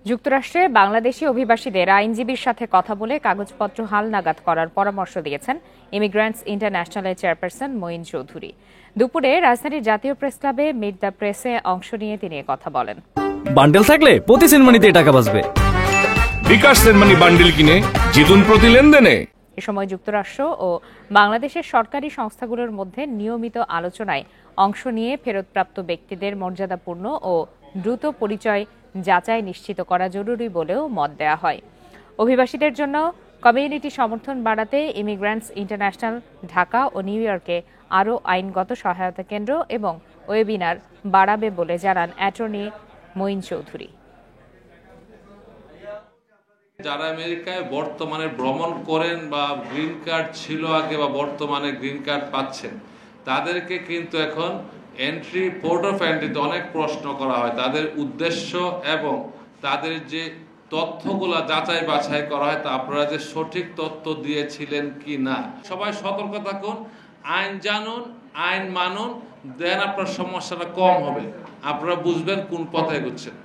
যুক্তরাষ্ট্রে বাংলাদেশি অভিবাসীদের আইনজীবীর সাথে কথা বলে কাগজপত্র হালনাগাদ করার পরামর্শ দিয়েছেন ইমিগ্রান্টস ইন্টারন্যাশনালের চেয়ারপারসন মঈন চৌধুরী। দুপুরে রাজধানীর জাতীয় প্রেস ক্লাবে মিট দ্য প্রেসে অংশ নিয়ে তিনি কথা বলেন। বান্ডেল থাকলে প্রতি সেনমানিতে টাকা বাঁচবে। বিকাশ সেনমানি বান্ডেল কিনে জিতুন প্রতি লেনদেনে। এ সময় যুক্তরাষ্ট্র ও বাংলাদেশের সরকারি সংস্থাগুলোর মধ্যে নিয়মিত আলোচনায় অংশ নিয়ে ফেরতপ্রাপ্ত ব্যক্তিদের মর্যাদাপূর্ণ ও দ্রুত পরিচয় যাচাই নিশ্চিত করা জরুরি বলেও মত দেওয়া হয়। অভিবাসীদের জন্য কমিউনিটি সমর্থন বাড়াতে ইমিগ্রান্টস ইন্টারন্যাশনাল ঢাকা ও নিউ ইয়র্কে আরও আইনগত সহায়তা কেন্দ্র এবং ওয়েবিনার বাড়াবে বলে জানান অ্যাটর্নি মঈন চৌধুরী। যারা আমেরিকায় বর্তমানে ভ্রমণ করেন বা গ্রিন কার্ড ছিল আগে বা বর্তমানে গ্রিন কার্ড পাচ্ছেন, তাদেরকে কিন্তু এখন এন্ট্রি পোর্ট অফ এন্ট্রিতে অনেক প্রশ্ন করা হয়। তাদের উদ্দেশ্য এবং তাদের যে তথ্যগুলো যাচাই বাছাই করা হয় তা আপনারা যে সঠিক তথ্য দিয়েছিলেন কি না। সবাই সতর্ক থাকুন, আইন জানুন, আইন মানুন, দেন আপনার সমস্যাটা কম হবে, আপনারা বুঝবেন কোন পথে এগোচ্ছেন।